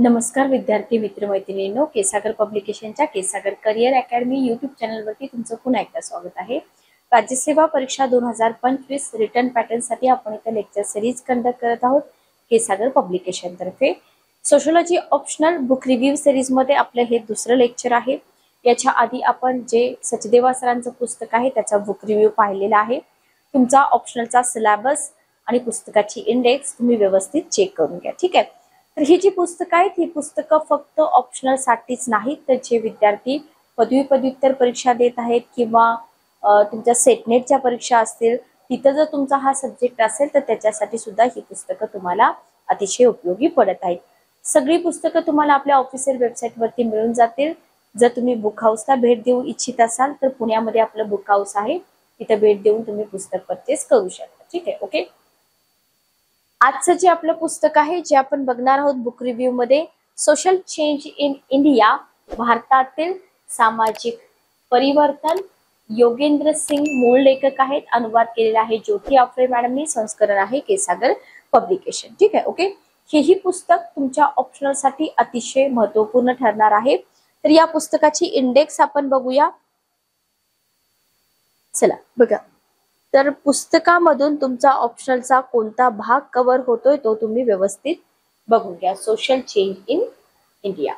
नमस्कार विद्यार्थी मित्रमैत्रिणींनो, केसागर पब्लिकेशनच्या केसागर करिअर अकॅडमी यूट्यूब चॅनलवरती तुमचं पुन्हा एकदा स्वागत आहे. राज्यसेवा परीक्षा 2025 रिटर्न पॅटर्न साठी आपण इथे लेक्चर सिरीज कंडक्ट करत आहोत केसागर पब्लिकेशन तर्फे. Sociology optional book review series मध्ये आपलं हे दुसरं लेक्चर आहे. याच्या आधी आपण जे सचदेवा सरांचं पुस्तक आहे त्याचा बुक रिव्ह्यू पाहिलेला आहे. तुमचा ऑप्शनलचा सिलेबस आणि पुस्तकाची इंडेक्स तुम्ही व्यवस्थित चेक करून घ्या, ठीक आहे. तर ही जी पुस्तकं आहेत ही पुस्तकं फक्त ऑप्शनल साठीच नाहीत, तर जे विद्यार्थी पदवी पदव्युत्तर परीक्षा देत आहेत किंवा तुमच्या सेटनेटच्या परीक्षा असतील तिथं जर तुमचा हा सब्जेक्ट असेल तर त्याच्यासाठी सुद्धा ही पुस्तकं तुम्हाला अतिशय उपयोगी पडत आहेत. सगळी पुस्तकं तुम्हाला आपल्या ऑफिशियल वेबसाईटवरती मिळून जातील. जर तुम्ही बुक हाऊसला भेट देऊ इच्छित असाल तर पुण्यामध्ये आपलं बुक हाऊस आहे, तिथं भेट देऊन तुम्ही पुस्तक परचेस करू शकता, ठीक आहे. ओके, आजचं जे आपलं पुस्तक आहे जे आपण बघणार आहोत बुक रिव्ह्यू मध्ये, सोशल चेंज इन इंडिया, भारतातील सामाजिक परिवर्तन. योगेंद्र सिंग मूळ लेखक आहेत, अनुवाद केलेला आहे ज्योती आफ्रे मॅडमनी, संस्करण आहे केसागर पब्लिकेशन, ठीक आहे. ओके, हेही पुस्तक तुमच्या ऑप्शनल साठी अतिशय महत्वपूर्ण ठरणार आहे. तर या पुस्तकाची इंडेक्स आपण बघूया. चला बघा, तर पुस्तकामधून तुमचा ऑप्शनलचा कोणता भाग कव्हर होतोय तो तुम्ही व्यवस्थित बघून घ्या. Social change in India.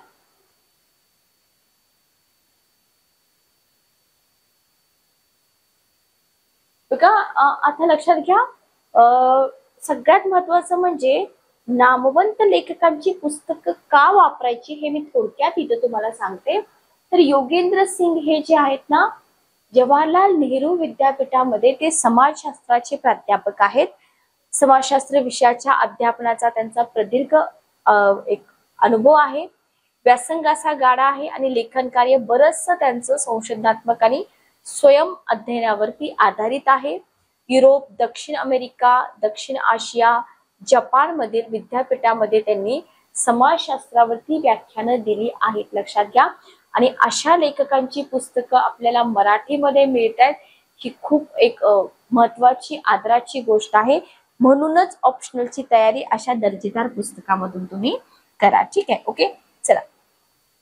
बघा, आता लक्षात घ्या, सगळ्यात महत्वाचं म्हणजे नामवंत लेखकांची पुस्तकं का वापरायची हे मी थोडक्यात इथं तुम्हाला सांगते. तर योगेंद्र सिंग हे जे आहेत ना, जवाहरलाल नेहरू विद्यापीठामध्ये ते समाजशास्त्राचे प्राध्यापक आहेत. समाजशास्त्र विषयाच्या अध्यापनाचा त्यांचा प्रदीर्घ एक अनुभव आहे. व्यासंगाचा गाडा आहे आणि लेखन कार्य बरंचसं त्यांचं संशोधनात्मक आणि स्वयं अध्ययनावरती आधारित आहे. युरोप, दक्षिण अमेरिका, दक्षिण आशिया, जपान मधील विद्यापीठामध्ये त्यांनी समाजशास्त्रावरती व्याख्यानं दिली आहेत, लक्षात घ्या. आणि अशा लेखकांची पुस्तकं आपल्याला मराठीमध्ये मिळत आहेत, ही खूप एक महत्वाची आदराची गोष्ट आहे. म्हणूनच ऑप्शनलची तयारी अशा दर्जेदार पुस्तकामधून तुम्ही करा, ठीक आहे. ओके, चला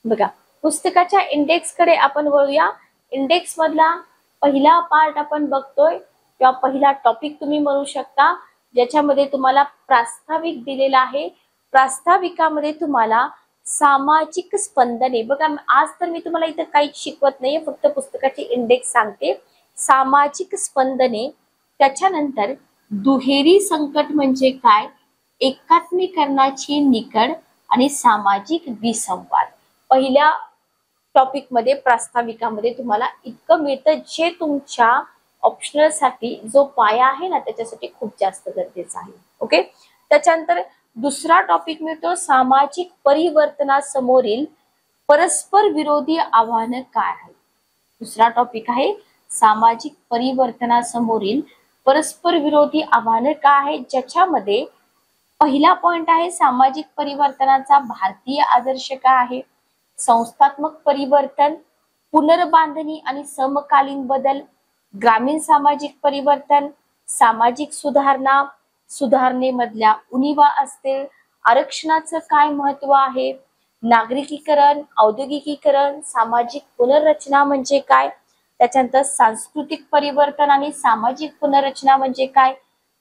बघा, पुस्तकाच्या इंडेक्स कडे आपण वळूया. इंडेक्स मधला पहिला पार्ट आपण बघतोय किंवा पहिला टॉपिक तुम्ही म्हणू शकता, ज्याच्यामध्ये तुम्हाला प्रास्ताविक दिलेला आहे. प्रास्ताविकामध्ये तुम्हाला सामाजिक स्पंदने, बघा आज तर मी तुम्हाला इथं काहीच शिकवत नाहीये, फक्त पुस्तकाची इंडेक्स सांगते. सामाजिक स्पंदने, त्याच्यानंतर दुहेरी संकट म्हणजे काय, एकात्मीकरणाची निकड आणि सामाजिक विसंवाद. पहिल्या टॉपिक मध्ये प्रास्ताविकामध्ये तुम्हाला इतकं मिळतं जे तुमच्या ऑप्शनल साठी जो पाया आहे ना त्याच्यासाठी खूप जास्त गरजेचं आहे. ओके, त्याच्यानंतर दुसरा टॉपिक मिळतो सामाजिक परिवर्तनासमोरील परस्पर विरोधी आव्हानं काय आहे. दुसरा टॉपिक आहे सामाजिक परिवर्तनासमोरील परस्पर विरोधी आव्हानं काय आहे, ज्याच्यामध्ये पहिला पॉइंट आहे सामाजिक परिवर्तनाचा भारतीय आदर्श काय आहे, संस्थात्मक परिवर्तन, पुनर्बांधणी आणि समकालीन बदल, ग्रामीण सामाजिक परिवर्तन, सामाजिक सुधारणा, सुधारणेमधल्या उणिवा असतील, आरक्षणाचं काय महत्व आहे, नागरिकीकरण, औद्योगिकीकरण, सामाजिक पुनर्रचना म्हणजे काय, त्याच्यानंतर सांस्कृतिक परिवर्तन आणि सामाजिक पुनर्रचना म्हणजे काय,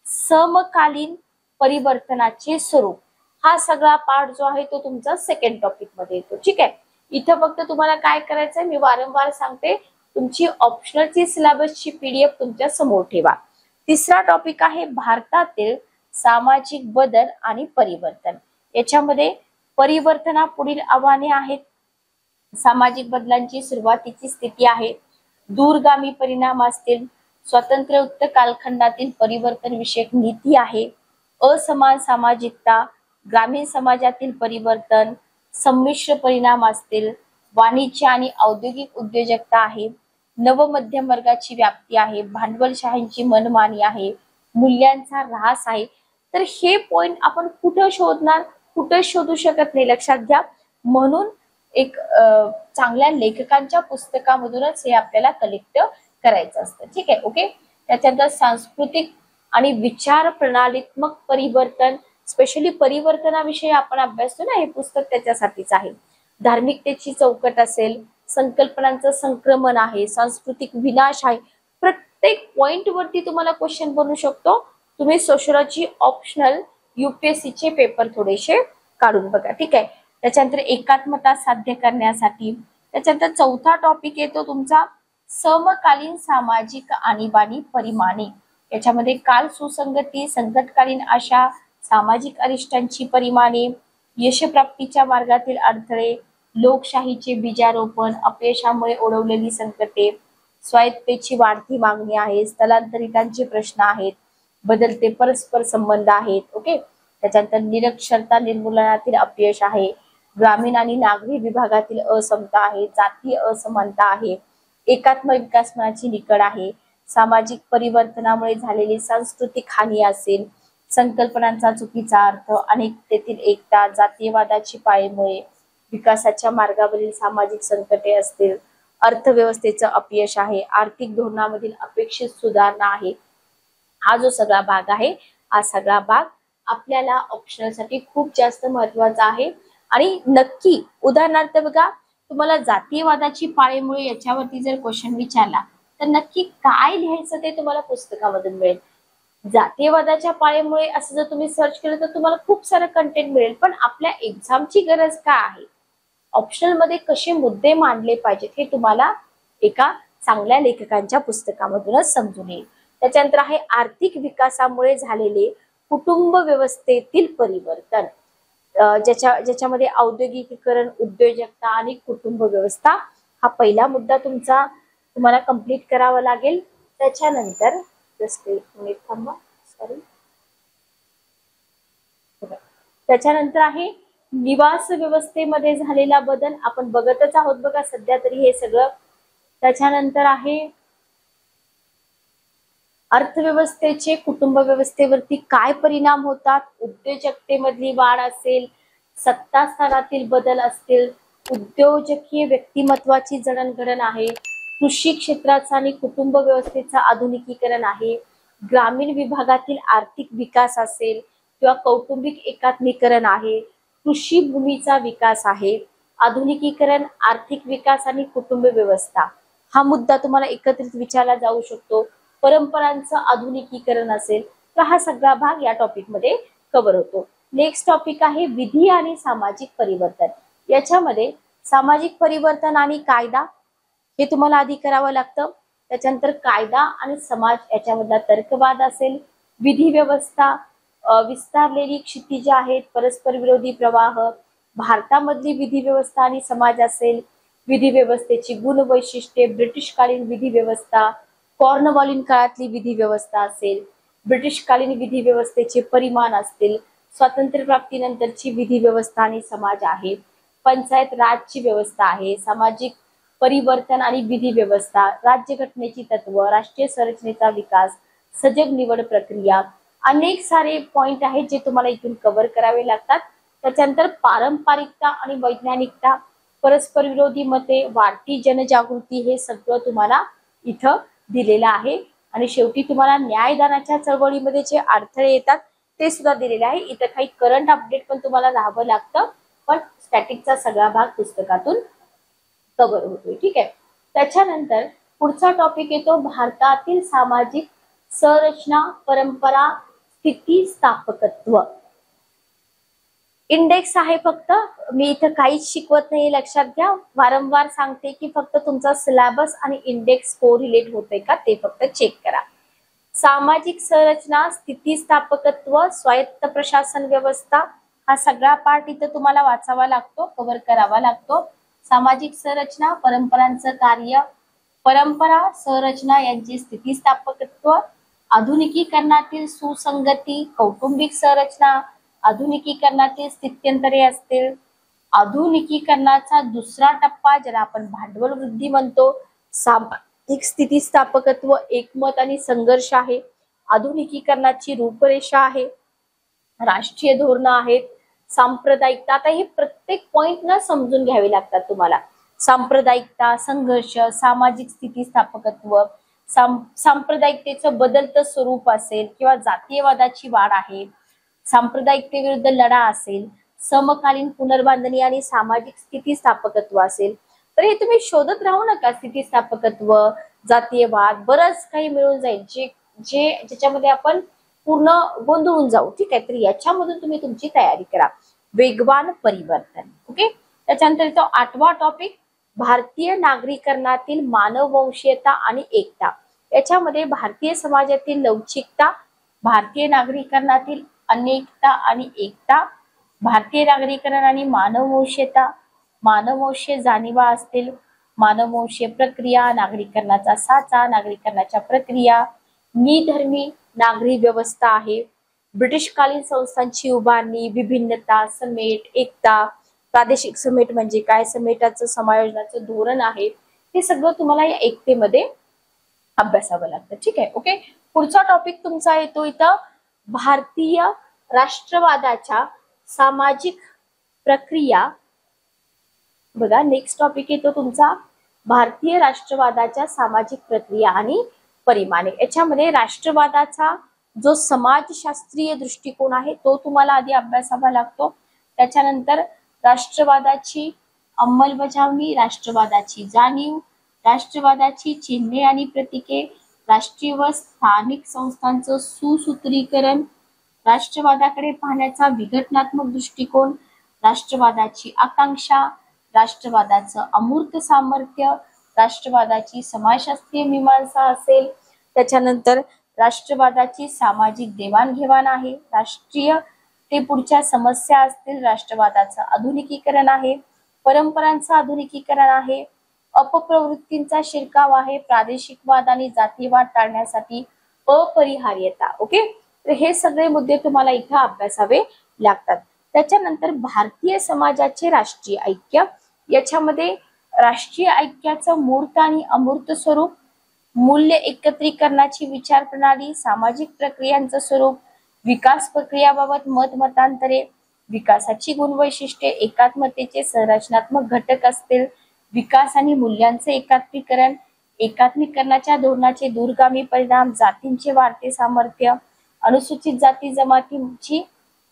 समकालीन परिवर्तनाचे स्वरूप. हा सगळा पार्ट जो आहे तो तुमचा सेकंड टॉपिक मध्ये येतो, ठीक आहे. इथं फक्त तुम्हाला काय करायचंय, मी वारंवार सांगते, तुमची ऑप्शनलची सिलेबसची पीडीएफ तुमच्या समोर ठेवा. तिसरा टॉपिक आहे भारतातील सामाजिक बदल आणि परिवर्तन. याच्यामध्ये परिवर्तनापुढील आव्हाने आहेत, सामाजिक बदलांची सुरुवातीची स्थिती आहे, दूरगामी परिणाम असतील, स्वातंत्र्योत्तर कालखंडातील परिवर्तन विषयक नीती आहे, असमान सामाजिकता, ग्रामीण समाजातील परिवर्तन, संमिश्र परिणाम असतील, वाणिज्य आणि औद्योगिक उद्योजकता आहे, नवमध्यम वर्गाची व्याप्ती आहे, भांडवलशाहींची मनमानी आहे, मूल्यांचा ऱ्हास आहे. तर हे पॉइंट आपण कुठं शोधणार, कुठं शोधू शकत नाही, लक्षात घ्या. म्हणून एक चांगल्या लेखकांच्या पुस्तकामधूनच हे आपल्याला कलेक्ट करायचं असतं, ठीक आहे. ओके, त्याच्यानंतर सांस्कृतिक आणि विचार प्रणालीत्मक परिवर्तन, स्पेशली परिवर्तनाविषयी आपण अभ्यासतो ना, हे पुस्तक त्याच्यासाठीच आहे. धार्मिकतेची चौकट असेल, संकल्पनांचं संक्रमण आहे, सांस्कृतिक विनाश आहे. प्रत्येक पॉइंट वरती तुम्हाला क्वेश्चन बनू शकतो. तुम्ही सोशिओलॉजी ऑप्शनल UPSC चे पेपर थोडेसे काढून बघा, ठीक आहे. त्याच्यानंतर एकात्मता साध्य करण्यासाठी, त्याच्यानंतर चौथा टॉपिक येतो तुमचा समकालीन सामाजिक आणीबाणी परिमाणे. याच्यामध्ये काल सुसंगती, संकटकालीन आशा, सामाजिक अरिष्टांची परिमाणे, यशप्राप्तीच्या मार्गातील अडथळे, लोकशाहीचे बीजारोपण, अपयशामुळे ओढवलेली संकटे, स्वायत्तेची वाढती मागणी आहे, स्थलांतरितांचे प्रश्न आहेत, बदलते परस्पर संबंध आहेत. ओके. त्याच्यानंतर निरक्षरता निर्मूलनातील अपयश आहे, ग्रामीण आणि नागरी विभागातील असमता आहे, जातीय असमानता आहे, एकात्म विकासनाची निकड आहे, सामाजिक परिवर्तनामुळे झालेली सांस्कृतिक हानी असेल, संकल्पनांचा चुकीचा अर्थ, अनेकतेतील एकता, जातीयवादाची पाळीमुळे विकासाच्या मार्गावरील सामाजिक संकटे असतील, अर्थव्यवस्थेचं अपयश आहे, आर्थिक धोरणामधील अपेक्षित सुधारणा आहे. हा जो सगळा भाग आहे, हा सगळा भाग आपल्याला ऑप्शनल साठी खूप जास्त महत्वाचा आहे. आणि नक्की उदाहरणार्थ बघा, तुम्हाला जातीयवादाची पाळीमुळे याच्यावरती जर क्वेश्चन विचारला तर नक्की काय लिहायचं ते तुम्हाला पुस्तकामधून मिळेल. जातीयवादाच्या पाळीमुळे असं जर तुम्ही सर्च केलं तर तुम्हाला खूप सारं कंटेंट मिळेल, पण आपल्या एक्झामची गरज काय आहे, ऑप्शनल मध्ये कसे मुद्दे मांडले पाहिजेत हे तुम्हाला एका चांगल्या लेखकांच्या पुस्तकामधूनच समजून येईल. त्याच्यानंतर आहे आर्थिक विकासामुळे झालेले कुटुंब व्यवस्थेतील परिवर्तन, ज्याच्यामध्ये औद्योगिकीकरण, उद्योजकता आणि कुटुंब व्यवस्था हा पहिला मुद्दा तुम्हाला कंप्लीट करावा लागेल. त्याच्यानंतर जस्ट एक मिनिट थांबा, सॉरी. त्याच्यानंतर आहे निवास व्यवस्थेमध्ये झालेला बदल, आपण बघतच आहोत बघा सध्या तरी हे सगळं. त्याच्यानंतर आहे अर्थव्यवस्थेचे कुटुंब व्यवस्थेवरती काय परिणाम होतात, उद्योजकतेमधली वाढ असेल, सत्ता स्थानातील बदल असतील, उद्योजकीय व्यक्तिमत्वाची जडणघडण आहे, कृषी क्षेत्राचा आणि कुटुंब व्यवस्थेचा आधुनिकीकरण आहे, ग्रामीण विभागातील आर्थिक विकास असेल किंवा कौटुंबिक एकात्मीकरण आहे, कृषी भूमीचा विकास आहे, आधुनिकीकरण, आर्थिक विकास आणि कुटुंब व्यवस्था हा मुद्दा तुम्हाला एकत्रित विचारला जाऊ शकतो. परंपरांचं आधुनिकीकरण असेल तर हा सगळा भाग या टॉपिक मध्ये कव्हर होतो. नेक्स्ट टॉपिक आहे विधी आणि सामाजिक परिवर्तन. याच्यामध्ये सामाजिक परिवर्तन आणि कायदा हे तुम्हाला आधी करावं लागतं. त्याच्यानंतर कायदा आणि समाज याच्यामधला तर्कवाद असेल, विधी व्यवस्था, विस्तारलेली क्षितिजे आहेत, परस्पर विरोधी प्रवाह, भारतामधली विधी व्यवस्था आणि समाज असेल, विधी व्यवस्थेची गुण वैशिष्ट्ये, ब्रिटिशकालीन विधी व्यवस्था, कॉर्नवॉलिन काळातली विधी व्यवस्था असेल, ब्रिटिशकालीन विधी व्यवस्थेचे परिमाण असतील, स्वातंत्र्यप्राप्तीनंतरची विधी व्यवस्था आणि समाज आहे, पंचायत राजची व्यवस्था आहे, सामाजिक परिवर्तन आणि विधी व्यवस्था, राज्यघटनेची तत्व, राष्ट्रीय संरचनेचा विकास, सजग निवड प्रक्रिया, अनेक सारे पॉइंट आहेत जे तुम्हाला इथून कव्हर करावे लागतात. त्याच्यानंतर पारंपरिकता आणि वैज्ञानिकता, परस्पर विरोधी मते, वाढती जनजागृती हे सगळं तुम्हाला इथं दिलेलं आहे. आणि शेवटी तुम्हाला न्यायदानाच्या चळवळीमध्ये जे अडथळे येतात ते सुद्धा दिलेले आहे. इथं काही करंट अपडेट पण तुम्हाला राहावं लागतं, पण स्टॅटिकचा सगळा भाग पुस्तकातून कव्हर होतोय, ठीक आहे. त्याच्यानंतर पुढचा टॉपिक येतो भारतातील सामाजिक संरचना, परंपरा, स्थितीस्थापकत्व. इंडेक्स आहे फक्त, मी इथं काहीच शिकवत नाही, लक्षात घ्या. वारंवार सांगते की फक्त तुमचा सिलेबस आणि इंडेक्स कोरिलेट होतोय का ते फक्त चेक करा. सामाजिक संरचना, स्थितीस्थापकत्व, स्वायत्त प्रशासन व्यवस्था हा सगळा पार्ट इथं तुम्हाला वाचावा लागतो, कव्हर करावा लागतो. सामाजिक संरचना, परंपरांचं कार्य, परंपरा संरचना यांची स्थितीस्थापकत्व, आधुनिकीकरणातील सुसंगती, कौटुंबिक संरचना, आधुनिकीकरणातील स्थित्यंतरे असतील, आधुनिकीकरणाचा दुसरा टप्पा ज्याला आपण भांडवल वृद्धी म्हणतो, सामाजिक स्थितीस्थापकत्व, एकमत आणि संघर्ष आहे, आधुनिकीकरणाची रूपरेषा आहे, राष्ट्रीय धोरणं आहेत, सांप्रदायिकता. आता हे प्रत्येक पॉइंट ना समजून घ्यावे लागतात तुम्हाला. सांप्रदायिकता, संघर्ष, सामाजिक स्थितीस्थापकत्व, सांप्रदायिकतेचं बदलतं स्वरूप असेल किंवा जातीयवादाची वाढ आहे, सांप्रदायिकतेविरुद्ध लढा असेल, समकालीन पुनर्बांधणी आणि सामाजिक स्थितीस्थापकत्व असेल, तर हे तुम्ही शोधत राहू नका. स्थितीस्थापकत्व, जातीयवाद, बरंच काही मिळून जाईल जे जे ज्याच्यामध्ये आपण पूर्ण गोंधळून जाऊ. ठीक आहे, तर याच्यामधून तुम्ही तुमची तयारी करा. वेगवान परिवर्तन. ओके. त्याच्यानंतर तो 8वा टॉपिक, भारतीय नागरीकरणातील मानववंशीयता आणि एकता. याच्यामध्ये भारतीय समाजातील लवचिकता, भारतीय नागरीकरणातील अनेकता आणि एकता, भारतीय नागरीकरण आणि मानववंशीयता, मानववंशीय जाणीवा असतील, मानववंशीय प्रक्रिया, नागरीकरणाचा साचा, नागरीकरणाच्या प्रक्रिया, निधर्मी नागरी व्यवस्था आहे, ब्रिटिशकालीन संस्थांची उभारणी, विभिन्नता, समेट, एकता, प्रादेशिक समेट म्हणजे काय, समेटाचं समायोजनाचं धोरण आहे. हे सगळं तुम्हाला या एकतेमध्ये अभ्यासावं लागतं. ठीक आहे. ओके. पुढचा टॉपिक तुमचा येतो इथं, भारतीय राष्ट्रवादाच्या सामाजिक प्रक्रिया. बघा, नेक्स्ट टॉपिक येतो तुमचा, भारतीय राष्ट्रवादाच्या सामाजिक प्रक्रिया आणि परिमाणे. याच्यामध्ये राष्ट्रवादाचा जो समाजशास्त्रीय दृष्टिकोन आहे तो तुम्हाला आधी अभ्यासावा लागतो. त्याच्यानंतर राष्ट्रवादाची अंमलबजावणी, राष्ट्रवादाची जाणीव, राष्ट्रवादाची चिन्हे आणि प्रतीके, राष्ट्रीय व स्थानिक संस्थांचं सुसूत्रीकरण, राष्ट्रवादाकडे पाहण्याचा विघटनात्मक दृष्टिकोन, राष्ट्रवादाची आकांक्षा, राष्ट्रवादाचं अमूर्त सामर्थ्य, राष्ट्रवादाची समाजशास्त्रीय मीमांसा असेल, त्याच्यानंतर राष्ट्रवादाची सामाजिक देवाणघेवाण आहे, राष्ट्रीय ते पुढच्या समस्या असतील, राष्ट्रवादाचं आधुनिकीकरण आहे, परंपरांचं आधुनिकीकरण आहे, अपप्रवृत्तींचा शिरकाव आहे, प्रादेशिकवाद आणि जातीयवाद टाळण्यासाठी अपरिहार्यता. ओके. तर हे सगळे मुद्दे तुम्हाला इथं अभ्यासावे लागतात. त्याच्यानंतर भारतीय समाजाचे राष्ट्रीय ऐक्य. याच्यामध्ये राष्ट्रीय ऐक्याचं मूर्त आणि अमूर्त स्वरूप, मूल्य एकत्रीकरणाची विचार प्रणाली, सामाजिक प्रक्रियांचं स्वरूप, विकास प्रक्रियाबाबत मतांतरे, विकासाची गुणवैशिष्ट्ये, एकात्मतेचे संरचनात्मक घटक असतील, विकास आणि मूल्यांचे एकात्मीकरण, एकात्मीकरणाच्या धोरणाचे दूरगामी परिणाम, जातींचे वाढते सामर्थ्य, अनुसूचित जाती जमातींची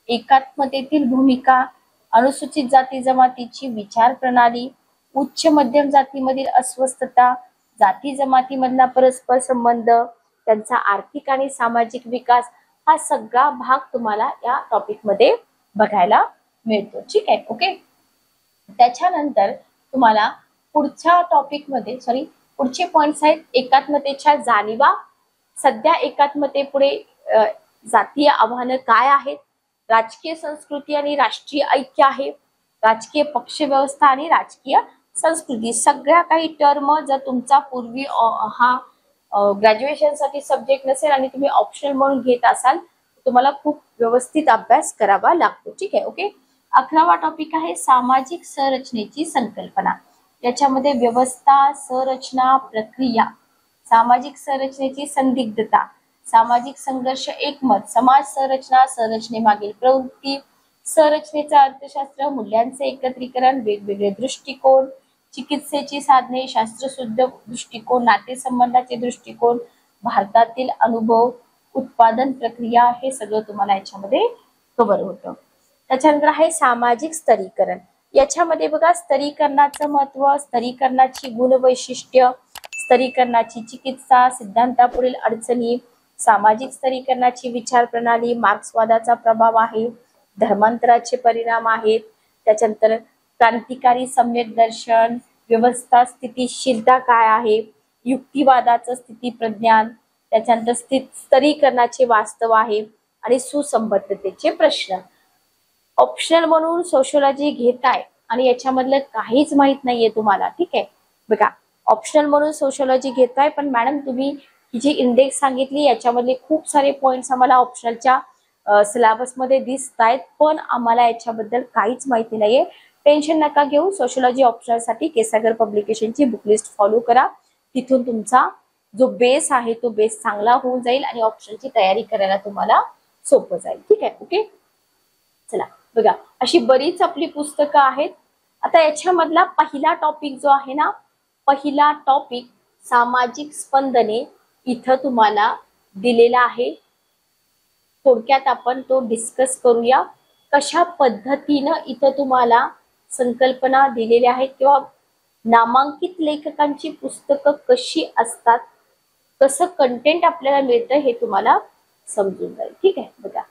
एकात्मतेतील भूमिका, अनुसूचित जाती जमातीची विचार प्रणाली, उच्च मध्यम जातीमधील अस्वस्थता, जाती जमातीमधला परस्पर संबंध, त्यांचा आर्थिक आणि सामाजिक विकास, हा सगळा भाग तुम्हाला या टॉपिक मध्ये बघायला मिळतो. ठीक आहे. ओके. त्याच्यानंतर तुम्हाला पुढच्या टॉपिक मध्ये पुढचे पॉइंट्स आहेत, एकात्मतेच्या जाणीवा. सध्या एकात्मतेपुढे जातीय आव्हानं काय आहेत, राजकीय संस्कृती आणि राष्ट्रीय ऐक्य आहे, राजकीय पक्ष व्यवस्था आणि राजकीय संस्कृती. सगळ्या काही टर्म जर तुमचा पूर्वी हा ग्रॅज्युएशन साठी सब्जेक्ट नसेल आणि तुम्ही ऑप्शनल म्हणून घेत असाल, तुम्हाला खूप व्यवस्थित अभ्यास करावा लागतो. ठीक आहे. ओके. 11वा टॉपिक आहे सामाजिक संरचनेची संकल्पना. याच्यामध्ये व्यवस्था, संरचना, प्रक्रिया, सामाजिक संरचनेची संदिग्धता, सामाजिक संघर्ष, एकमत, समाज संरचना, संरचनेमागील प्रवृत्ती, संरचनेचा अर्थशास्त्र, मूल्यांचे एकत्रीकरण, वेगवेगळे दृष्टिकोन, चिकित्सेची साधने, शास्त्रशुद्ध दृष्टिकोन, नातेसंबंधाचे दृष्टिकोन, भारतातील अनुभव, उत्पादन प्रक्रिया, हे सगळं तुम्हाला याच्यामध्ये कव्हर होतं. त्याच्यानंतर आहे सामाजिक स्तरीकरण. याच्यामध्ये बघा, स्तरीकरणाचं महत्व, स्तरीकरणाची गुणवैशिष्ट्य, स्तरीकरणाची चिकित्सा, सिद्धांतापुढील अडचणी, सामाजिक स्तरीकरणाची विचार प्रणाली, मार्क्सवादाचा प्रभाव आहे, धर्मांतराचे परिणाम आहेत, त्याच्यानंतर क्रांतिकारी सम्यक दर्शन, व्यवस्था स्थितीशीलता काय आहे, युक्तिवादाचं स्थिती प्रज्ञान, त्याच्यानंतर स्तरीकरणाचे वास्तव आहे आणि सुसंबद्धतेचे प्रश्न. ऑप्शनल म्हणून सोशिओलॉजी घेताय आणि याच्यामधलं काहीच माहित नाहीये तुम्हाला. ठीक आहे. बघा, ऑप्शनल म्हणून सोशिओलॉजी घेताय, पण मॅडम तुम्ही ही जी इंडेक्स सांगितली याच्यामधले खूप सारे पॉइंट्स आम्हाला ऑप्शनलच्या सिलेबस मध्ये दिसत आहेत, पण आम्हाला याच्याबद्दल काहीच माहिती नाहीये. टेन्शन नका घेऊ. सोशिओलॉजी ऑप्शनल साठी केसागर पब्लिकेशनची बुकलिस्ट फॉलो करा. तिथून तुमचा जो बेस आहे तो बेस चांगला होऊन जाईल आणि ऑप्शनची तयारी करायला तुम्हाला सोपं जाईल. ठीक आहे. ओके. चला बघा, अशी बरीच आपली पुस्तकं आहेत. आता याच्यामधला पहिला टॉपिक जो आहे ना, पहिला टॉपिक सामाजिक स्पंदने इथं तुम्हाला दिलेला आहे. थोडक्यात आपण तो डिस्कस करूया. कशा पद्धतीनं इथं तुम्हाला संकल्पना दिलेल्या आहेत किंवा नामांकित लेखकांची पुस्तकं कशी असतात, कसं कंटेंट आपल्याला मिळतं हे तुम्हाला समजून जाईल. ठीक आहे. बघा,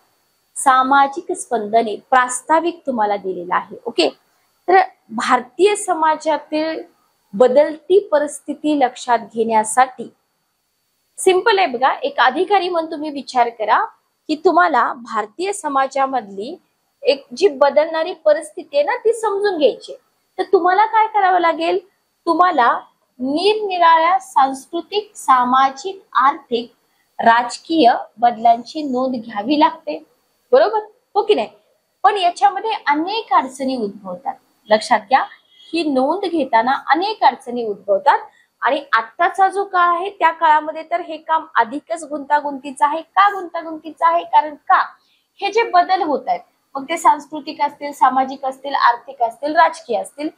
सामाजिक स्पंदने प्रास्ताविक तुम्हाला दिलेला आहे. ओके. तर भारतीय समाजातील बदलती परिस्थिती लक्षात घेण्यासाठी सिंपल आहे. बघा, एक अधिकारी म्हणून तुम्ही विचार करा की तुम्हाला भारतीय समाजामधली एक जी बदलणारी परिस्थिती आहे ना ती समजून घ्यायची. तर तुम्हाला काय करावं लागेल, तुम्हाला निरनिराळ्या सांस्कृतिक, सामाजिक, आर्थिक, राजकीय बदलांची नोंद घ्यावी लागते. बरोबर हो की नाही? पण याच्यामध्ये अनेक अडचणी उद्भवतात. लक्षात घ्या, ही नोंद घेताना अनेक अडचणी उद्भवतात. आणि आत्ताचा जो काळ आहे त्या काळामध्ये तर हे काम अधिकच गुंतागुंतीचं आहे. का गुंतागुंतीचं आहे? कारण का हे जे बदल होत आहेत, मग ते सांस्कृतिक असतील, सामाजिक असतील, आर्थिक असतील, राजकीय असतील,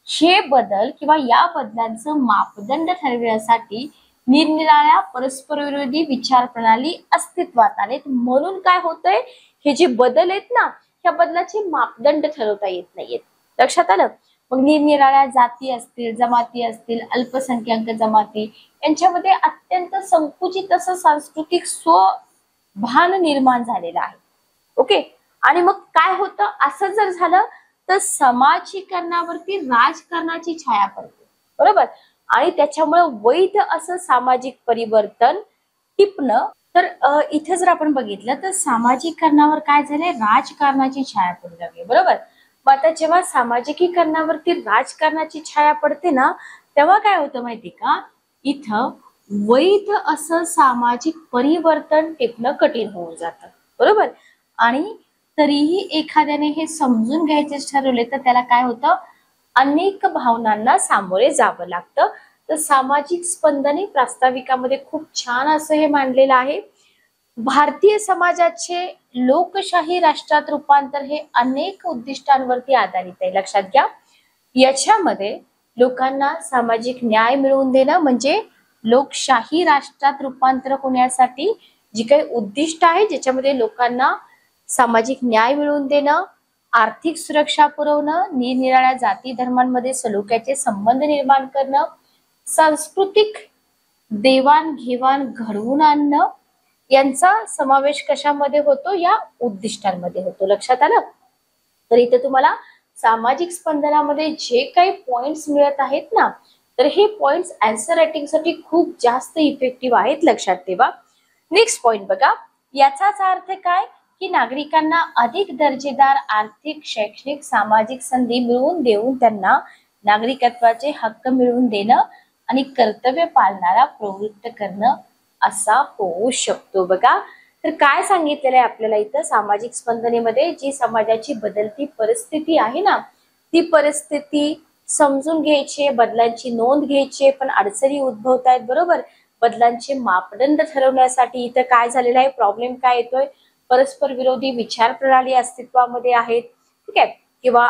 हे बदल किंवा या बदलांचं मापदंड ठरविण्यासाठी निरनिराळ्या परस्पर विरोधी विचार प्रणाली अस्तित्वात आलेत. म्हणून काय होतंय, हे जे बदल आहेत ना, ह्या बदलाचे मापदंड ठरवता येत नाहीयेत. लक्षात आलं? मग निरनिराळ्या जाती असतील, जमाती असतील, अल्पसंख्याक जमाती यांच्यामध्ये अत्यंत संकुचित असं सांस्कृतिक स्वभान निर्माण झालेलं आहे. ओके. आणि मग काय होतं, असं जर झालं तर समाजीकरणावरती राजकारणाची छाया पडते. बरोबर. आणि त्याच्यामुळे वैध असं सामाजिक परिवर्तन टिपणं. तर इथे जर आपण बघितलं तर सामाजिकरणावर काय झालंय, राजकारणाची छाया पडू लागली. बरोबर. मग आता जेव्हा सामाजिकीकरणावरती राजकारणाची छाया पडते ना, तेव्हा काय होतं माहिती का, इथं वैध असं सामाजिक परिवर्तन टिपणं कठीण होऊन जातं. बरोबर. आणि तरीही एखाद्याने हे समजून घ्यायचे ठरवले तर त्याला काय होतं, अनेक भावनांना सामोरे जावं लागतं. तर सामाजिक स्पंदने प्रास्ताविकामध्ये खूप छान असं हे मांडलेलं आहे. भारतीय समाजाचे लोकशाही राष्ट्रात रूपांतर हे अनेक उद्दिष्टांवरती आधारित आहे. लक्षात घ्या, याच्यामध्ये लोकांना सामाजिक न्याय मिळवून देणं म्हणजे लोकशाही राष्ट्रात रूपांतर होण्यासाठी जी काही उद्दिष्ट आहे, ज्याच्यामध्ये लोकांना सामाजिक न्याय मिळवून देणं, आर्थिक सुरक्षा पुरवणं, निरनिराळ्या जाती धर्मांमध्ये सलोख्याचे संबंध निर्माण करणं, सांस्कृतिक देवाणघेवाण घडवून आणणं, यांचा समावेश कशामध्ये होतो, या उद्दिष्टांमध्ये होतो. लक्षात आलं? तर इथे तुम्हाला सामाजिक स्पंदनामध्ये जे काही पॉइंट्स मिळत आहेत ना, तर हे पॉइंट्स आन्सर रायटिंग साठी खूप जास्त इफेक्टिव्ह आहेत. लक्षात ठेवा. नेक्स्ट पॉइंट बघा, याचाच अर्थ काय की नागरिकांना अधिक दर्जेदार आर्थिक, शैक्षणिक, सामाजिक संधी मिळवून देऊन त्यांना नागरिकत्वाचे हक्क मिळवून देणं आणि कर्तव्य पालनाला प्रवृत्त करणं असा होऊ शकतो. बघा, तर काय सांगितलेलं आहे आपल्याला इथं, सामाजिक स्पंदनेमध्ये जी समाजाची बदलती परिस्थिती आहे ना, ती परिस्थिती समजून घ्यायची, बदलांची नोंद घ्यायची, पण अडचणी उद्भवत आहेत. बरोबर. बदलांचे मापदंड ठरवण्यासाठी इथं काय झालेलं आहे, प्रॉब्लेम काय येतोय, परस्पर विरोधी विचार प्रणाली अस्तित्वामध्ये आहेत. ठीक आहे. किंवा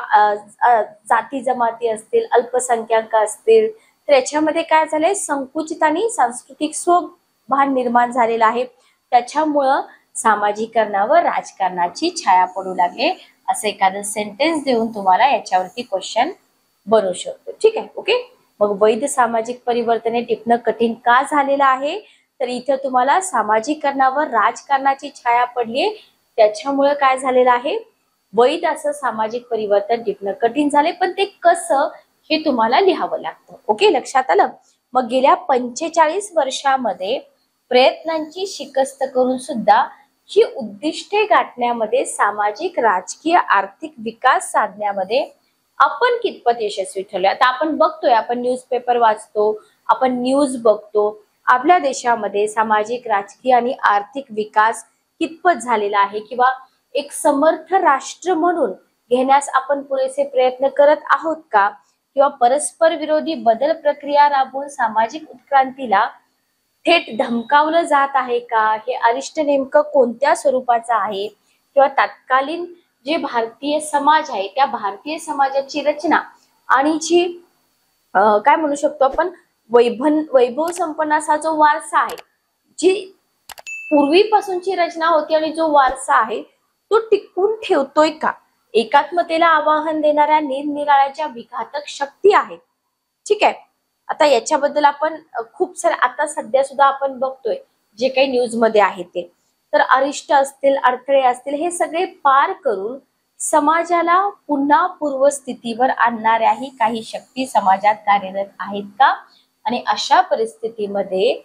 जाती जमाती असतील, अल्पसंख्याक असतील, तर याच्यामध्ये काय झालंय, संकुचित आणि सांस्कृतिक स्वभान निर्माण झालेला आहे. त्याच्यामुळं सामाजिकरणावर राजकारणाची छाया पडू लागले. असं एखादं सेंटेन्स देऊन तुम्हाला याच्यावरती क्वेश्चन बनवू शकतो. ठीक आहे. ओके. मग वैध सामाजिक परिवर्तने टिपणं कठीण का झालेलं आहे, तर इथं तुम्हाला सामाजिकरणावर राजकारणाची छाया पडलीये, त्याच्यामुळे काय झालेलं आहे, वैध असं सामाजिक परिवर्तन टिपणं कठीण झाले. पण ते कसं हे तुम्हाला लिहावं लागतं. ओके. लक्षात आलं? मग गेल्या 45 वर्षामध्ये प्रयत्नांची शिकस्त करून सुद्धा ही उद्दिष्टे गाठण्यामध्ये, सामाजिक, राजकीय, आर्थिक विकास साधण्यामध्ये आपण कितपत यशस्वी ठरलो. आता आपण बघतोय, आपण न्यूजपेपर वाचतो, आपण न्यूज बघतो, आपल्या देशामध्ये सामाजिक, राजकीय आणि आर्थिक विकास कितपत झालेला आहे किंवा एक समर्थ राष्ट्र म्हणून घेण्यास आपण पुरेसे प्रयत्न करत आहोत का, किंवा परस्पर विरोधी बदल प्रक्रिया राबवून सामाजिक उत्क्रांतीला थेट धमकावलं जात आहे का, हे अरिष्ट नेमकं कोणत्या स्वरूपाचं आहे, किंवा तत्कालीन जे भारतीय समाज आहे त्या भारतीय समाजाची रचना आणि जी काय म्हणू शकतो आपण वैभव संपन्न असा जो वारसा आहे, जी पूर्वीपासूनची रचना होती आणि जो वारसा आहे तो टिकवून ठेवतोय का? एकात्मतेला आवाहन देणाऱ्या निरनिराळ्या विघातक शक्ती आहेत. ठीक आहे. आता याच्याबद्दल आपण खूप सारे आता सध्या सुद्धा आपण बघतोय जे काही न्यूज मध्ये आहे ते, तर अरिष्ट असतील, अडथळे असतील, हे सगळे पार करून समाजाला पुन्हा पूर्वस्थितीवर आणणाऱ्याही काही शक्ती समाजात कार्यरत आहेत का? आणि अशा परिस्थितीमध्ये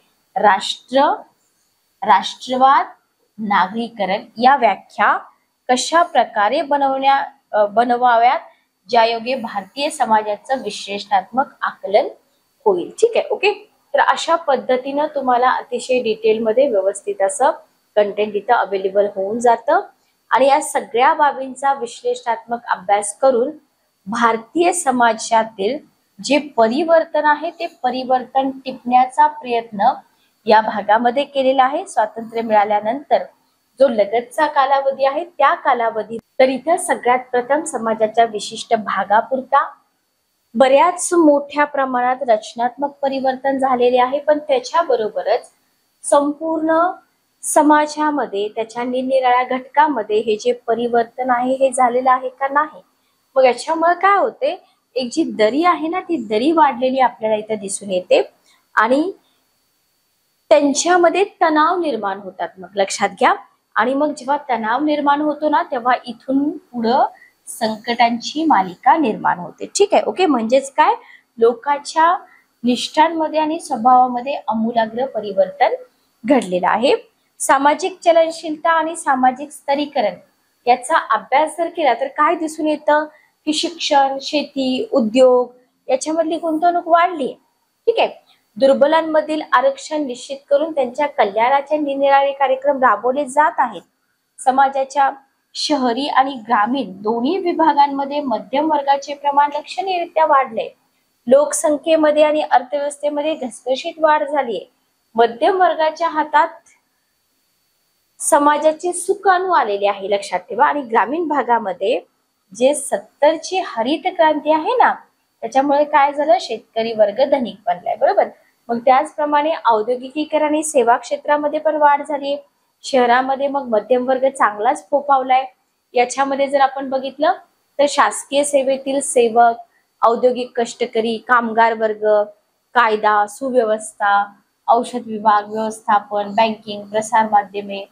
राष्ट्रवाद, नागरीकरण या व्याख्या कशा प्रकारे बनवाव्यात, ज्यायोगे भारतीय समाजाचं विश्लेषणात्मक आकलन होईल. ठीक आहे. ओके. तर अशा पद्धतीनं तुम्हाला अतिशय डिटेलमध्ये व्यवस्थित असं कंटेंट इथं अवेलेबल होऊन जातं आणि या सगळ्या बाबींचा विश्लेषणात्मक अभ्यास करून भारतीय समाजातील जे परिवर्तन आहे ते परिवर्तन टिपण्याचा प्रयत्न या भागामध्ये केलेला आहे. स्वातंत्र्य मिळाल्यानंतर जो लगतचा कालावधी आहे त्या कालावधीत तर इथं सगळ्यात प्रथम समाजाच्या विशिष्ट भागापुरता बऱ्याच मोठ्या प्रमाणात रचनात्मक परिवर्तन झालेले आहे, पण त्याच्याबरोबरच संपूर्ण समाजामध्ये त्याच्या निरनिराळ्या घटकामध्ये हे जे परिवर्तन आहे हे झालेलं आहे का नाही. मग याच्यामुळे काय होते, एक जी दरी आहे ना ती दरी वाढलेली आपल्याला इथं दिसून येते आणि त्यांच्यामध्ये तणाव निर्माण होतात. मग लक्षात घ्या. आणि मग जेव्हा तणाव निर्माण होतो ना तेव्हा इथून पुढं संकटांची मालिका निर्माण होते. ठीक आहे. ओके. म्हणजेच काय, लोकांच्या निष्ठांमध्ये आणि स्वभावामध्ये आमूलाग्र परिवर्तन घडलेलं आहे. सामाजिक चलनशीलता आणि सामाजिक स्तरीकरण याचा अभ्यास जर केला तर काय दिसून येतं की शिक्षण, शेती, उद्योग याच्यामधली गुंतवणूक वाढली. ठीक आहे. दुर्बलांमधील आरक्षण निश्चित करून त्यांच्या कल्याणाचे निरनिराळे कार्यक्रम राबवले जात आहेत. समाजाच्या शहरी आणि ग्रामीण दोन्ही विभागांमध्ये मध्यम वर्गाचे प्रमाण लक्षणीयरित्या वाढले. लोकसंख्येमध्ये आणि अर्थव्यवस्थेमध्ये घसघशीत वाढ झाली आहे. मध्यम वर्गाच्या हातात समाजाचे सुकाणू आलेले आहे. लक्षात ठेवा. आणि ग्रामीण भागामध्ये जे 70ची हरित क्रांती आहे ना त्याच्यामुळे काय झालं, शेतकरी वर्ग धनिक बनलाय. बरोबर. मग त्याचप्रमाणे औद्योगिकीकरण आणि सेवा क्षेत्रामध्ये पण वाढ झाली. शहरामध्ये मग मध्यम वर्ग चांगलाच फोफावलाय. याच्यामध्ये जर आपण बघितलं तर शासकीय सेवेतील सेवक, औद्योगिक कष्टकरी, कामगार वर्ग, कायदा सुव्यवस्था, औषध विभाग, व्यवस्थापन, बँकिंग, प्रसार माध्यमे,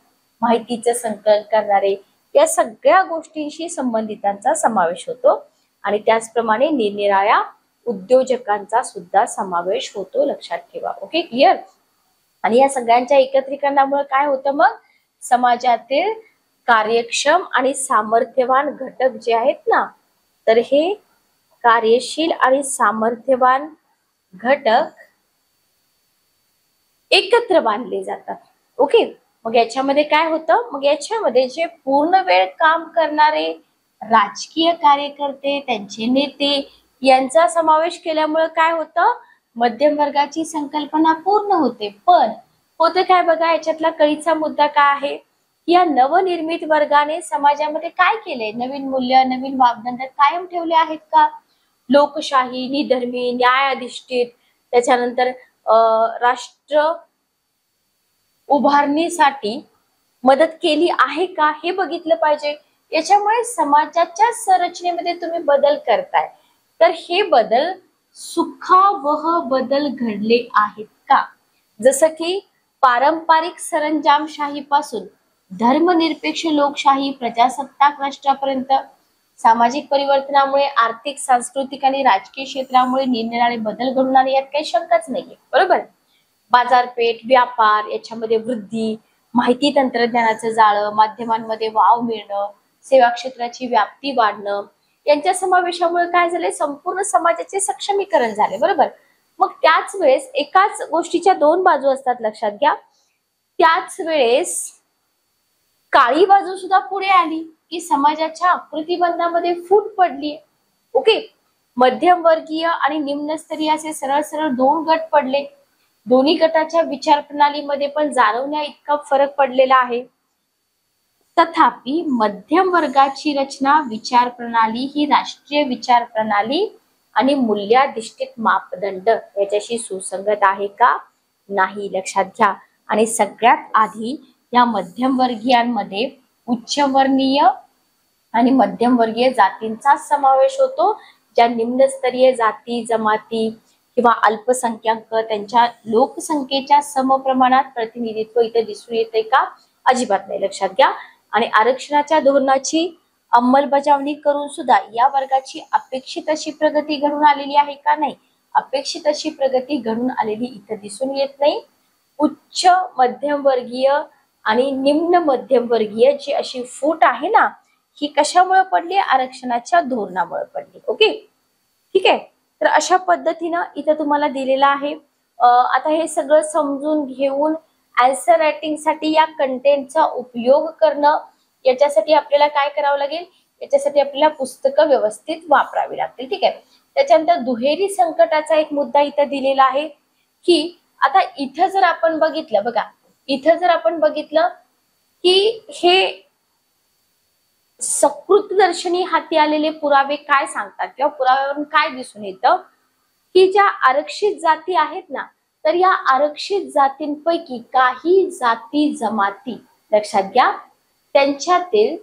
माहितीचं संकलन करणारे या सगळ्या गोष्टींशी संबंधितांचा समावेश होतो. आणि त्याचप्रमाणे निरनिराळ्या उद्योजकांचा सुद्धा समावेश होतो. लक्षात ठेवा. ओके. क्लिअर. आणि या सगळ्यांच्या एकत्रीकरणामुळे काय होतं, मग समाजातील कार्यक्षम आणि सामर्थ्यवान घटक जे आहेत ना तर हे कार्यशील आणि सामर्थ्यवान घटक एकत्र बांधले जातात. ओके. मग याच्यामध्ये काय होतं, मग याच्यामध्ये जे पूर्ण वेळ काम करणारे राजकीय कार्यकर्ते, त्यांचे नेते यांचा समावेश केल्यामुळे काय होतं, मध्यम वर्गाची संकल्पना पूर्ण होते. पण होते काय बघा, याच्यातला कळीचा मुद्दा काय आहे, या नवनिर्मित वर्गाने समाजामध्ये काय केले, नवीन मूल्य, नवीन मापदंड कायम ठेवले आहेत का? लोकशाही, निधर्मी, न्यायाधिष्ठित, त्याच्यानंतर राष्ट्र उभारणीसाठी मदत केली आहे का हे बघितलं पाहिजे. याच्यामुळे समाजाच्या संरचनेमध्ये तुम्ही बदल करताय तर हे बदल सुखावह बदल घडले आहेत का? जसं की पारंपरिक सरंजामशाही पासून धर्मनिरपेक्ष लोकशाही, प्रजासत्ताक राष्ट्रापर्यंत सामाजिक परिवर्तनामुळे आर्थिक, सांस्कृतिक आणि राजकीय क्षेत्रामुळे निरनिराळे बदल घडून आले, यात काही शंकाच नाहीये. बरोबर. बाजारपेठ, व्यापार याच्यामध्ये वृद्धी, माहिती तंत्रज्ञानाचं जाळं, माध्यमांमध्ये वाव मिळणं, सेवा क्षेत्राची व्याप्ती वाढणं यांच्या समावेशामुळे काय झाले, संपूर्ण समाजाचे सक्षमीकरण झाले. बरोबर. मग त्याच वेळेस एकाच गोष्टीच्या दोन बाजू असतात. लक्षात घ्या. त्याच वेळेस काळी बाजू सुद्धा पुढे आली की समाजाच्या प्रतिबंधामध्ये फूट पडली. ओके. मध्यमवर्गीय आणि निम्नस्तरीय असे सरळ सरळ दोन गट पडले. दोन्ही गटाच्या विचार प्रणालीमध्ये पण जाणवण्या इतका फरक पडलेला आहे. तथापि मध्यम वर्गाची रचना, विचार प्रणाली ही राष्ट्रीय विचार प्रणाली आणि मूल्याधिष्ठित मापदंड याच्याशी सुसंगत आहे का? नाही. लक्षात घ्या. आणि सगळ्यात आधी या मध्यमवर्गीयांमध्ये उच्चवर्णीय आणि मध्यमवर्गीय जातींचा समावेश होतो, ज्या निम्नस्तरीय जाती जमाती किंवा अल्पसंख्याक त्यांच्या लोकसंख्येच्या समप्रमाणात प्रतिनिधित्व इथे दिसून येते का? अजिबात नाही, लक्षात घ्या. आणि आरक्षणाच्या धोरणाची अंमलबजावणी करून सुद्धा या वर्गाची अपेक्षित अशी प्रगती घडून आलेली आहे का? नाही, अपेक्षित अशी प्रगती घडून आलेली इथं दिसून येत नाही. उच्च मध्यमवर्गीय आणि निम्न मध्यमवर्गीय जी अशी फूट आहे ना, ही कशामुळे पडली? आरक्षणाच्या धोरणामुळे पडली. ओके, ठीक आहे. तर अशा पद्धतीनं इथं तुम्हाला दिलेलं आहे. आता हे सगळं समजून घेऊन आन्सर रायटिंग साठी या कंटेंटचा उपयोग करणं, याच्यासाठी आपल्याला काय करावं लागेल? याच्यासाठी आपल्याला पुस्तकं व्यवस्थित वापरावी लागतील. ठीक आहे. त्याच्यानंतर दुहेरी संकटाचा एक मुद्दा इथं दिलेला आहे की आता इथं जर आपण बघितलं, बघा इथं जर आपण बघितलं की हे सकृतदर्शनी हाती आलेले पुरावे काय सांगतात किंवा पुराव्यावरून काय दिसून येतं की ज्या आरक्षित जाती आहेत ना, तर या आरक्षित जातींपैकी काही जाती जमाती, लक्षात घ्या, त्यांच्यातील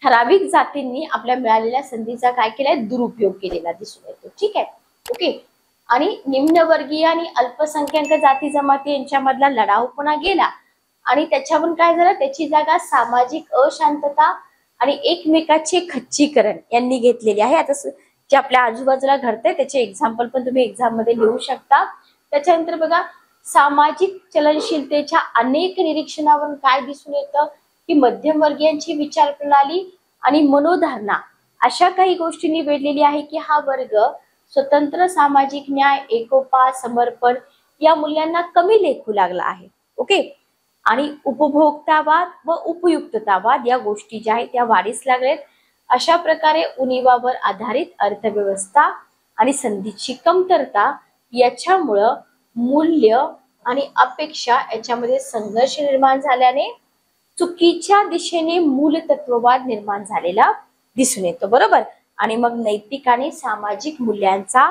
ठराविक जातींनी आपल्या मिळालेल्या संधीचा काय केलाय? दुरुपयोग केलेला दिसून येतो. ठीक आहे, ओके. आणि निम्नवर्गीय आणि अल्पसंख्याक जाती जमाती यांच्यामधला लढाऊपणा गेला आणि त्याच्यावरून काय झालं? त्याची जागा सामाजिक अशांतता आणि एकमेकाचे खच्चीकरण यांनी घेतलेली आहे. आता जे आपल्या आजूबाजूला घडतंय त्याचे एक्झाम्पल पण तुम्ही एक्झाम मध्ये लिहू शकता. त्याच्यानंतर बघा, सामाजिक चलनशीलतेच्या अनेक निरीक्षणावरून काय दिसून येतं की मध्यमवर्गीयांची विचार प्रणाली आणि मनोधारणा अशा काही गोष्टींनी वेढलेली आहे की हा वर्ग स्वतंत्र सामाजिक न्याय, एकोपा, समर्पण या मूल्यांना कमी लेखू लागला आहे. ओके. आणि उपभोक्तावाद व उपयुक्ततावाद या गोष्टी ज्या आहेत त्या वाढीस लागलेत. अशा प्रकारे उणीवावर आधारित अर्थव्यवस्था आणि संधीची कमतरता याच्यामुळं मूल्य आणि अपेक्षा याच्यामध्ये संघर्ष निर्माण झाल्याने चुकीच्या दिशेने मूलतत्ववाद निर्माण झालेला दिसून येतो. बरोबर. आणि मग नैतिक आणि सामाजिक मूल्यांचा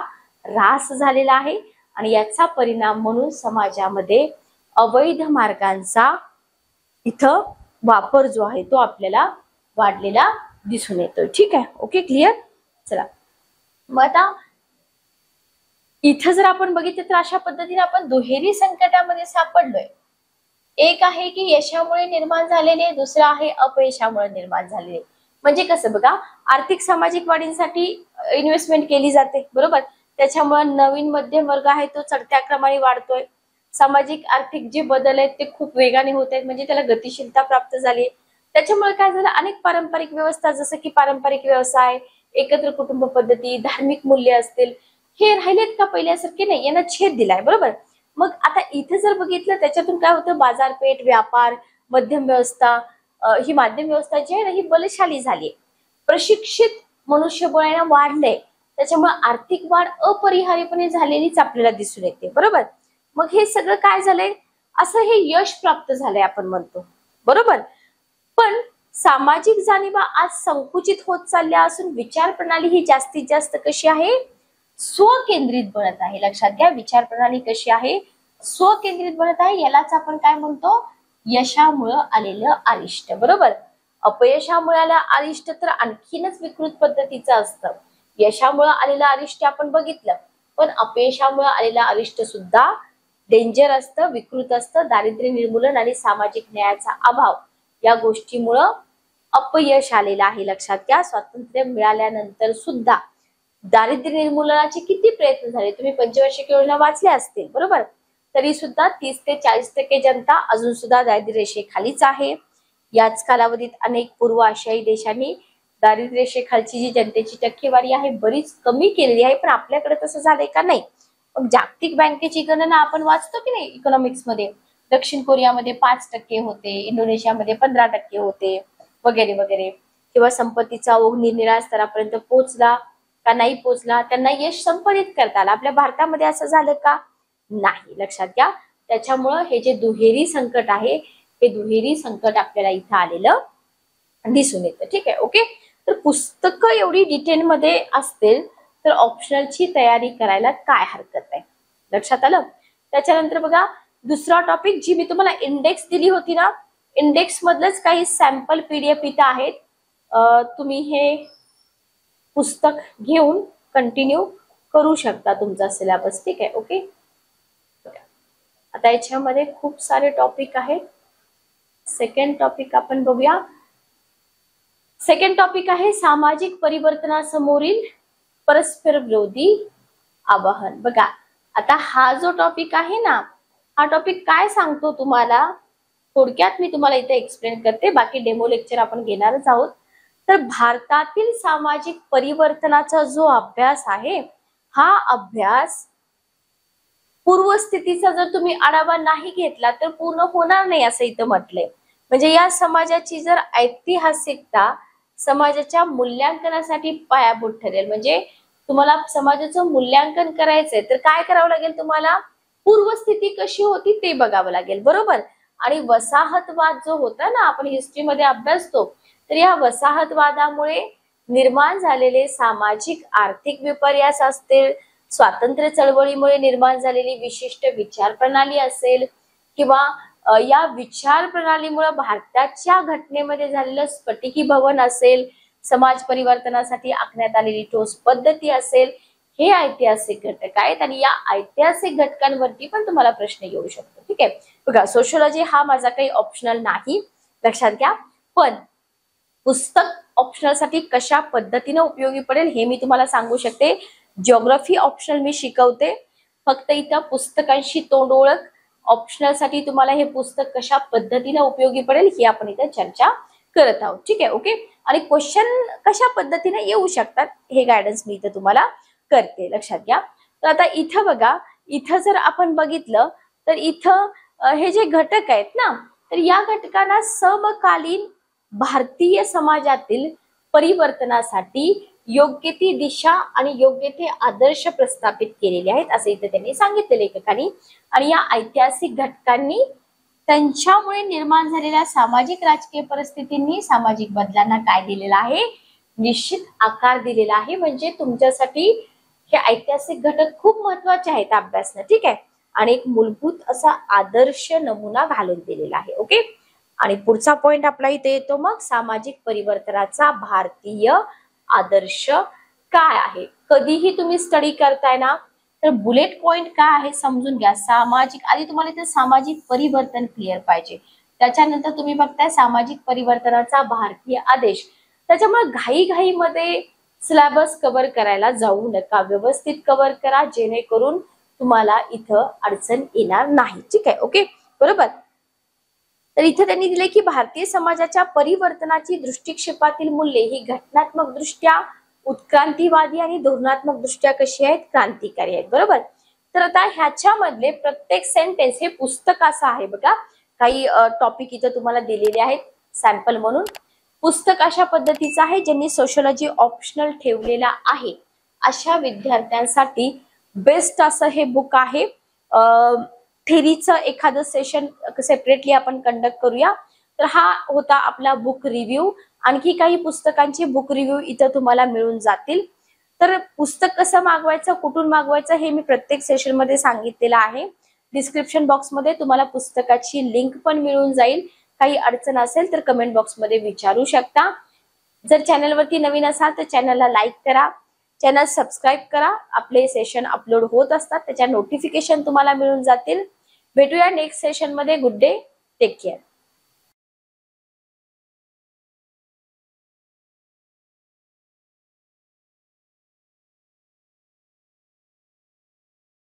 ऱ्हास झालेला आहे आणि याचा परिणाम म्हणून समाजामध्ये अवैध मार्गांचा इथं वापर जो आहे तो आपल्याला वाढलेला दिसून येतो. ठीक आहे, ओके, क्लिअर. चला मग आता इथं जर आपण बघितलं तर अशा पद्धतीने आपण दुहेरी संकटामध्ये सापडलोय. एक आहे की यशामुळे निर्माण झालेले, दुसरं आहे अपयशामुळे निर्माण झालेले. म्हणजे कसं बघा, आर्थिक सामाजिक वाढींसाठी इन्व्हेस्टमेंट केली जाते, बरोबर. त्याच्यामुळे नवीन मध्यम वर्ग आहे तो चढत्या क्रमाने वाढतोय. सामाजिक आर्थिक जे बदल आहेत ते खूप वेगाने होत आहेत, म्हणजे त्याला गतिशीलता प्राप्त झाली. त्याच्यामुळे काय झालं, अनेक पारंपरिक व्यवस्था जसं की पारंपरिक व्यवसाय, एकत्र कुटुंब पद्धती, धार्मिक मूल्य असतील, हे राहिलेत का पहिल्यासारखे? नाही, यांना छेद दिलाय. बरोबर. मग आता इथे जर बघितलं त्याच्यातून काय होतं, बाजारपेठ, व्यापार, मध्यम व्यवस्था, ही माध्यम व्यवस्था जी आहे ना ही बलशाली झाली. प्रशिक्षित मनुष्यबळाने वाढलंय, त्याच्यामुळे आर्थिक वाढ अपरिहार्यपणे झालेलीच आपल्याला दिसून येते. बरोबर. मग हे सगळं काय झालंय, असं हे यश प्राप्त झालंय आपण म्हणतो. बरोबर. पण सामाजिक जाणीवा आज संकुचित होत चालल्या असून विचार प्रणाली ही जास्तीत जास्त कशी आहे, स्वकेंद्रित बनत आहे. लक्षात घ्या, विचार प्रणाली कशी आहे, स्वकेंद्रित बनत आहे. यालाच आपण काय म्हणतो, यशामुळं आलेलं अरिष्ट. बरोबर. अपयशामुळे आलेलं अरिष्ट तर आणखीनच विकृत पद्धतीचं असतं. यशामुळे आलेलं अरिष्ट आपण बघितलं, पण अपयशामुळे आलेलं अरिष्ट सुद्धा डेंजर असतं, विकृत असतं. दारिद्र्य निर्मूलन आणि सामाजिक न्यायाचा अभाव या गोष्टीमुळं अपयश आलेलं आहे. लक्षात घ्या, स्वातंत्र्य मिळाल्यानंतर सुद्धा दारिद्र्य निर्मूलनाचे किती प्रयत्न झाले, तुम्ही पंचवार्षिक योजना वाचल्या असतील. बरोबर. तरी सुद्धा 30 ते 40% जनता अजून सुद्धा दारिद्र्य रेषेखालीच आहे. याच कालावधीत अनेक पूर्व आशियाई देशांनी दारिद्र्य रेषेखालची जी जनतेची टक्केवारी आहे बरीच कमी केलेली आहे. पण आपल्याकडे तसं झालंय का? नाही. मग जागतिक बँकेची गणना आपण वाचतो की नाही इकॉनॉमिक्स मध्ये, दक्षिण कोरियामध्ये 5% होते, इंडोनेशियामध्ये 15% होते, वगैरे वगैरे. किंवा संपत्तीचा ओघ निरनिराळ्या स्तरापर्यंत पोहोचला का नाही पोहोचला, त्यांना यश संपादित करता आलं. आपल्या भारतामध्ये असं झालं का? नाही. लक्षात घ्या, त्याच्यामुळं हे जे दुहेरी संकट आहे हे दुहेरी संकट आपल्याला इथं आलेलं दिसून येतं. ठीक आहे, ओके. तर पुस्तकं एवढी डिटेल मध्ये असतील तर ऑप्शनलची तयारी करायला काय हरकत आहे, लक्षात आलं. त्याच्यानंतर बघा, दुसरा टॉपिक जी मी तुम्हाला इंडेक्स दिली होती ना, इंडेक्स मधलेच काही सॅम्पल पीडीएफ इथं आहेत. तुम्ही हे पुस्तक घेऊन कंटिन्यू करू शकता तुमचा सिलेबस. ठीक आहे. ओके. आता याच्यामध्ये खूप सारे टॉपिक आहेत. सेकंड टॉपिक आपण बघूया. सेकंड टॉपिक आहे सामाजिक परिवर्तनासमोरील परस्पर विरोधी आवाहन. बघा, आता हा जो टॉपिक आहे ना, हा टॉपिक काय सांगतो तुम्हाला, थोडक्यात मी तुम्हाला इथे एक्सप्लेन करते, बाकी डेमो लेक्चर आपण घेणारच आहोत. तर भारतातील सामाजिक परिवर्तनाचा जो अभ्यास आहे, हा अभ्यास पूर्वस्थितीचा जर तुम्ही आढावा नाही घेतला तर पूर्ण होणार नाही असं इथं म्हटलंय. म्हणजे या समाजाची जर ऐतिहासिकता समाजाच्या मूल्यांकनासाठी पायाभूत ठरेल. म्हणजे तुम्हाला समाजाचं मूल्यांकन करायचंय तर काय करावं लागेल, तुम्हाला पूर्वस्थिती कशी होती ते बघावं लागेल. बरोबर. आणि वसाहतवाद जो होता ना, आपण हिस्ट्रीमध्ये अभ्यासतो, तर या वसाहतवादामुळे निर्माण झालेले सामाजिक आर्थिक विपर्यास असतील, स्वातंत्र्य चळवळीमुळे निर्माण झालेली विशिष्ट विचार प्रणाली असेल, किंवा या विचार प्रणालीमुळे भारताच्या घटनेमध्ये झालेलं स्फटिकीभवन असेल, समाज परिवर्तनासाठी आखण्यात आलेली ठोस पद्धती असेल, हे ऐतिहासिक घटक आहेत. आणि या ऐतिहासिक घटकांवरती पण तुम्हाला प्रश्न येऊ शकतो. ठीक आहे. बघा, सोशलॉजी हा माझा काही ऑप्शनल नाही, लक्षात घ्या. पण पुस्तक ऑप्शनल साठी कशा पद्धतीने उपयोगी पडेल हे मी तुम्हाला सांगू शकते. जिओग्राफी ऑप्शनल मी शिकवते, फक्त इथं पुस्तकांशी तोंड ओळख. ऑप्शनल साठी तुम्हाला हे पुस्तक कशा पद्धतीने उपयोगी पडेल ही आपण इथे चर्चा करत आहोत. ठीक आहे. ओके. आणि क्वेश्चन कशा पद्धतीने येऊ शकतात हे गायडन्स मी इथे तुम्हाला करते, लक्षात घ्या. तर आता इथं बघा, इथं जर आपण बघितलं तर इथं हे जे घटक आहेत ना, तर या घटकांना समकालीन भारतीय समाजातील परिवर्तनासाठी योग्य ती दिशा आणि योग्य ते आदर्श प्रस्थापित केलेले आहेत असं इथे त्यांनी सांगितलं लेखकांनी. आणि या ऐतिहासिक घटकांनी त्यांच्यामुळे निर्माण झालेल्या सामाजिक राजकीय परिस्थितींनी सामाजिक बदलांना काय दिलेला आहे, निश्चित आकार दिलेला आहे. म्हणजे तुमच्यासाठी हे ऐतिहासिक घटक खूप महत्वाचे आहेत अभ्यासनं. ठीक आहे. आणि एक मूलभूत असा आदर्श नमुना घालून दिलेला आहे. ओके. आणि पुढचा पॉइंट आपला इथे येतो मग, सामाजिक परिवर्तनाचा भारतीय आदर्श काय आहे. कधीही तुम्ही स्टडी करताय ना, तर बुलेट पॉइंट काय आहे समजून घ्या. सामाजिक, आधी तुम्हाला इथे सामाजिक परिवर्तन क्लिअर पाहिजे, त्याच्यानंतर तुम्ही बघताय सामाजिक परिवर्तनाचा भारतीय आदेश. त्याच्यामुळे घाईघाईमध्ये सिलेबस कव्हर करायला जाऊ नका, व्यवस्थित कव्हर करा, जेणेकरून तुम्हाला इथं अडचण येणार नाही. ठीक आहे. ओके. बरोबर. तर इथे त्यांनी दिले की भारतीय समाजाच्या परिवर्तनाची दृष्टिक्षेपातील मूल्ये ही घटनात्मक दृष्ट्या उत्क्रांतीवादी आणि धोरणात्मक दृष्ट्या कशी आहेत, क्रांतिकारी आहेत. बरोबर. तर आता ह्याच्यामधले प्रत्येक सेंटेन्स हे पुस्तक असं आहे बघा. काही टॉपिक इथं तुम्हाला दिलेले आहेत सॅम्पल म्हणून. पुस्तक अशा पद्धतीचं आहे ज्यांनी सोशलॉजी ऑप्शनल ठेवलेला आहे अशा विद्यार्थ्यांसाठी बेस्ट असं हे बुक आहे. थेरीचं एखादं सेशन सेपरेटली आपण कंडक्ट करूया. तर हा होता आपला बुक रिव्ह्यू. आणखी काही पुस्तकांचे बुक रिव्ह्यू इथं तुम्हाला मिळून जातील. तर पुस्तक कसं मागवायचं, कुठून मागवायचं हे मी प्रत्येक सेशन मध्ये सांगितलेलं आहे. डिस्क्रिप्शन बॉक्समध्ये तुम्हाला पुस्तकाची लिंक पण मिळून जाईल. काही अडचण असेल तर कमेंट बॉक्समध्ये विचारू शकता. जर चॅनलवरती नवीन असाल तर चॅनलला लाईक करा, चॅनल सबस्क्राईब करा. आपले सेशन अपलोड होत असतात, त्याच्या नोटिफिकेशन तुम्हाला मिळून जातील. भेटूया नेक्स्ट सेशन मध्ये. Good day. Take care.